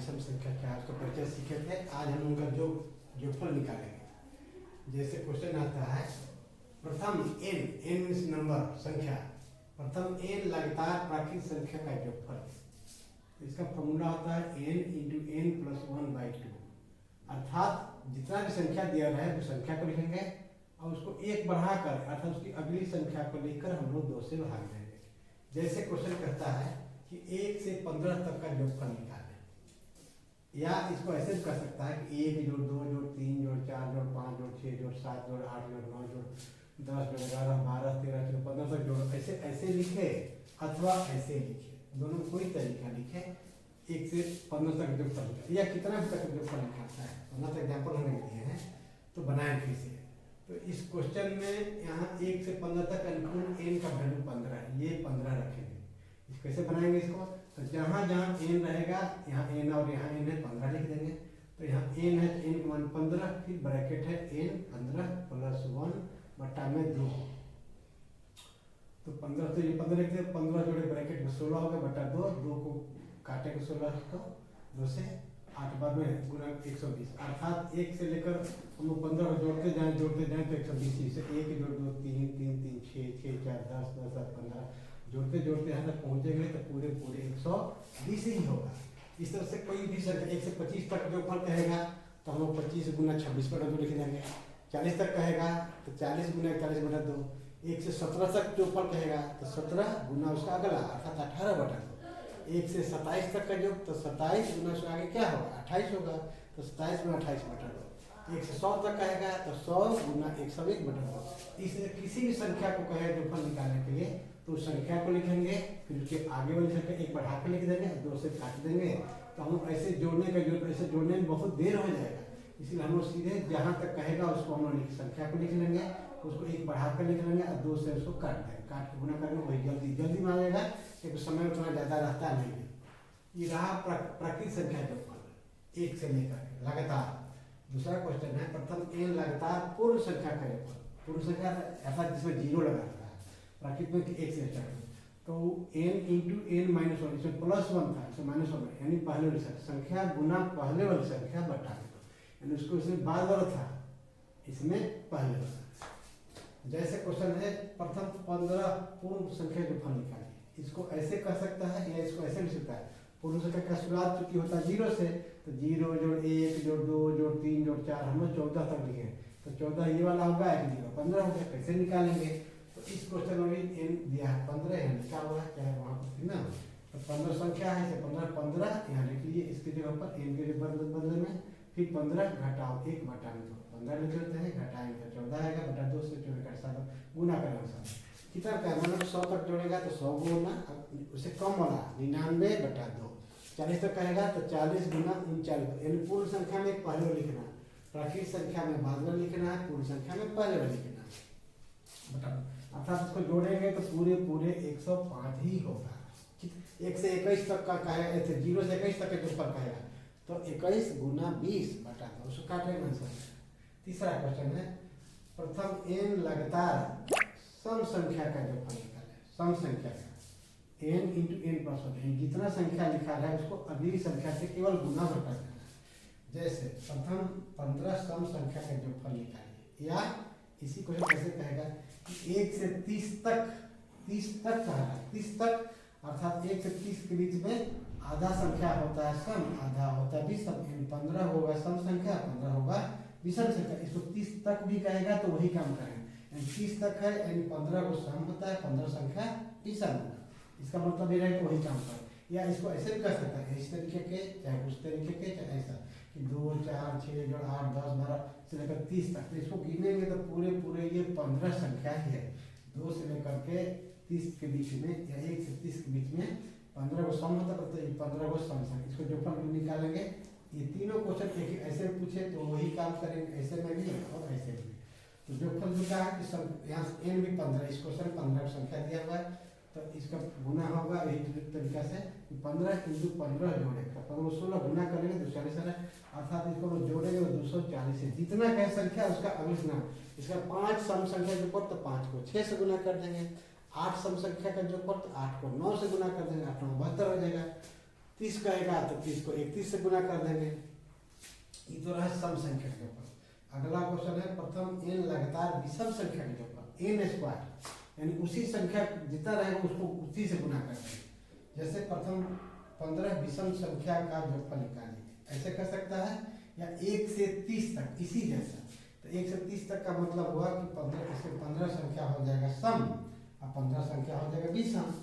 विषम संख्या क्या है उसका परिचय सीखे थे। आज हम उनका जोगफल निकालेंगे। जैसे क्वेश्चन आता है, प्रथम n मीन्स नंबर, संख्या, प्रथम n लगातार प्राकृतिक संख्या का जोगफल। इसका फॉर्मूला होता है n इंटू n प्लस 1/2, अर्थात जितना भी संख्या दिया रहा है उस संख्या को लिखेंगे और उसको एक बढ़ाकर अर्थात उसकी अगली संख्या को लेकर हम लोग 2 से भाग देंगे। जैसे क्वेश्चन कहता है कि 1 से 15 तक का जोगफल निकालें, या इसको ऐसे भी कर सकता है कि 1 जोड़ 2 जोड़ 3 जोड़ 4 जोड़ 5 जोड़ 6 जोड़ 7 जोड़ 8 जोड़ 9 जोड़ 10 जोड़ 11 12 13 14 15 तक जोड़, ऐसे ऐसे लिखे अथवा ऐसे लिखे, दोनों में कोई तरीका लिखे। 1 से 15 तक जोगफल या कितना भी तक जोगफल निकालता है, 15 तक एग्जाम्पल हमने दिए हैं तो बनाए कैसे। तो इस क्वेश्चन में यहाँ 1 से 15 तक अनुकूल n का वैल्यू 15 है, ये 15 रखेंगे। इस कैसे बनाएंगे इसको, तो जहाँ जहाँ n रहेगा यहाँ n और यहाँ n है 15 लिख देंगे। तो यहाँ n है, n का मान 15, फिर ब्रैकेट है n 15 प्लस 1 बटा में 2, तो 15 तो ये 15 लिखते हैं, 15 जोड़े ब्रैकेट में 16 हो गया बटा 2, 2 को काटेंगे 16 को 2 से 8 बार में गुना 120, अर्थात 1 से लेकर हम लोग 15 को जोड़ते जाएं तो 120 से 1 जोड़ 2 3 3 3 6 6 4 10 10 15 जोड़ते जोड़ते यहाँ तक पहुँचेंगे तो पूरे 120 ही होगा। इस तरह से कोई भी संख्या 1 से 25 तक जो फल कहेगा तो हम लोग 25 गुना 26 बटा 2 लिख देंगे। 40 तक कहेगा तो 40 गुना 41 बटा 2। 1 से 17 तक जो फल कहेगा तो 17 गुना उसका अगला अर्थात 18 बटा 2। 1 से 27 तक का योग तो 27 गुना उसका आगे क्या होगा 28 होगा, तो 27 गुना 28 बटा 2। 1 से 100 तक कहेगा तो 100 गुना 101 बटा 2। इसलिए किसी भी संख्या को कहे जो फल निकालने के लिए तो उस संख्या को लिखेंगे, फिर उसके आगे वाली संख्या एक बढ़ा कर लिख देंगे, 2 से काट देंगे। तो हम ऐसे जोड़ने का जो ऐसे जोड़ने में बहुत देर हो जाएगा, इसलिए हम लोग सीधे जहाँ तक कहेगा उसको हम लोग संख्या को लिख लेंगे, उसको एक बढ़ा कर लिख लेंगे और 2 से उसको काट देंगे, काट के गुना करेंगे, वही जल्दी जल्दी में आ जाएगा क्योंकि समय उतना ज़्यादा रहता नहीं है। ये रहा प्राकृतिक संख्या का फल 1 से लेकर लगातार। दूसरा क्वेश्चन है, प्रथम n लगातार पूर्ण संख्या का फल। पूर्ण संख्या ऐसा जिसमें 0 लगा रहता है, प्राकृतिक में 1 से स्टार्ट, तो n इंटू n माइनस 1, इसमें +1 था, इसमें -1, यानी पहले वाली संख्या गुना पहले वाली संख्या बटा दो, यानी उसको इसमें बाद वाला था, इसमें पहले वाला। जैसे क्वेश्चन है, प्रथम 15 पूर्ण संख्या जो फल निकालिए, इसको ऐसे कर सकता है या इसको ऐसे लिख सकता है। पूर्ण संख्या का शुरुआत चूंकि होता है 0 से, तो 0 जोड़ 1 जोड़ 2 जोड़ 3 जोड़ 4 हम लोग 14 तक लिखे, तो 14 ये वाला होगा, 0 15 हो गया, कैसे निकालेंगे। तो इस क्वेश्चन में भी n दिया है 15 है, लिखा हुआ है चाहे वहाँ पर थी ना, तो 15 संख्या है, इसे 15 यहाँ लिख लीजिए इसके जगह पर n के बदले में, फिर 15 घटाओ 1 बटा 2, 15 लिख लेते हैं, घटाएंगे तो 14 आएगा बटा 2 से 14 का 7 गुना करना साथ कितना का मतलब 100 तक जोड़ेगा तो 100 गुना उससे कम वाला 99 बटा 2। 40 तक कहेगा तो 40 गुना 39, यानी पूर्ण संख्या में पहले लिखना, प्राकृतिक संख्या में बाद में लिखना है, पूर्ण संख्या में पहले लिखना बटा, अर्थात इसको जोड़ेंगे तो पूरे 105 ही होगा। 1 से 21 तक का कहेगा, 0 से 21 तक का जो फल कहेगा तो 21 गुना 20 बटा 2, उसको काटेंगे आंसर। तीसरा क्वेश्चन है, प्रथम n लगातार सम संख्या का जो फल निकाले, सम संख्या का n इंटू n प्लस 1, जितना संख्या लिखा है उसको अगली संख्या से केवल गुना घटा देना। जैसे प्रथम 15 सम संख्या का जो फल निकालिए, या इसी को कैसे कहेगा कि 1 से 30 तक कहा, 30 तक अर्थात 1 से 30 के बीच में आधा संख्या होता है सम, आधा होता है विषम, 15 होगा सम संख्या, 15 होगा विषम संख्या। इसको 30 तक भी कहेगा तो वही काम करेंगे, 30 तक है यानी 15 को सम होता है, 15 संख्या विषम, इसका मतलब ये रहे तो वही काम कर। या इसको ऐसे भी कर सकता है, इस तरीके के चाहे उस तरीके के, चाहे ऐसा कि 2 4 6 जोड़ 8 10 12 से लेकर 30 तक, तो इसको गिनेंगे तो पूरे ये 15 संख्या ही है। 2 से लेकर के 30 के बीच में या 1 से 30 के बीच में 15 को सम होता है, तो ये 15 को सम संख्या, इसको जो फल निकालेंगे। ये तीनों क्वेश्चन एक ऐसे पूछे तो वही काम करेंगे, ऐसे में भी और ऐसे भी। तो जो फल लिखा है कि यहाँ n भी 15, इस क्वेश्चन 15 संख्या दिया हुआ है, तो इसका गुना होगा यही तरीका से 15 इंटू 15 जोड़ेगा, 16 गुना करेंगे तो 40 है, अर्थात इसको जोड़ेंगे तो 240 है। जितना क्या संख्या उसका अगले गुना, इसका 5 सम संख्या के ऊपर तो 5 को 6 से गुना कर देंगे, 8 सम संख्या का जो पर 8 को 9 से गुना कर देंगे, 8 9 72 हो जाएगा। 30 कहेगा तो 30 को 31 से गुना कर देंगे। ये तो रहा सम संख्या के ऊपर। अगला क्वेश्चन है प्रथम n लगातार विषम संख्या के ऊपर n स्क्वायर, यानी उसी संख्या जितना रहेगा उसको उसी से गुना कर देंगे। जैसे प्रथम 15 विषम संख्या का जोड़फल निकालिए, ऐसे कर सकता है, या 1 से 30 तक इसी जैसा। तो 1 से 30 तक का मतलब हुआ कि 15 संख्या हो जाएगा सम और 15 संख्या हो जाएगा विषम।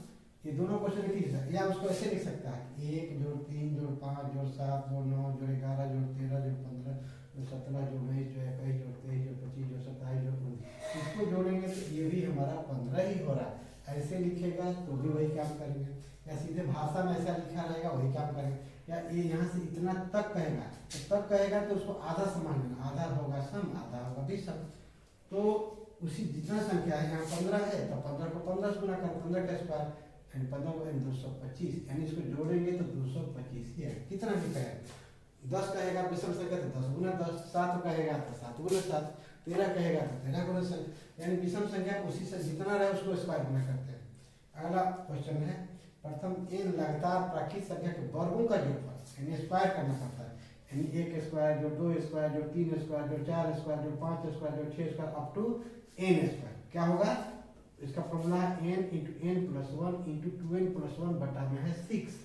ये दोनों क्वेश्चन लिख सकता है, या उसको ऐसे लिख सकता है 1 जोड़ 3 जोड़ 5 जोड़ 7 जोड़ 9 जोड़ 11 जोड़ 13 जोड़ 15 जोड़ 17 जोड़ 19 जोड़ 21 जोड़ 23 जोड़ 25 जोड़ 27 जोड़ 29। इसको जोड़ेंगे तो ये भी हमारा 15 ही हो रहा है। ऐसे लिखेगा तो भी वही काम करेंगे, या सीधे भाषा में ऐसा लिखा रहेगा वही काम करेंगे। या ये यहाँ से इतना तक कहेगा तो तक कहेगा तो उसको आधा समान लेना, आधा होगा सम आधा होगा विषम। तो उसी जितना संख्या है, यहाँ 15 है तो 15 को 15 से गुना कर, 15 का स्क्वायर यानी 15 को 225, यानी इसको जोड़ेंगे तो 225 ही है। कितना भी कहेगा, 10 कहेगा विषम संख्या तो 10 गुना 10, 7 कहेगा तो 7 गुना 7, 13 कहेगा तो 13 गुना 7, यानी विषम संख्या उसी से जितना रहे उसको स्क्वायर गुना करते हैं। अगला क्वेश्चन है प्रथम n लगातार प्राकृत संख्या के वर्गों का जोड़फल, यानी स्क्वायर करना पड़ता है, यानी 1 स्क्वायर जो 2 स्क्वायर जो 3 स्क्वायर जो 4 स्क्वायर जो 5 स्क्वायर जो 6 square up to n square. क्या होगा इसका फॉर्मूला है n × n + 1 × 2n + 1 बटा में है 6।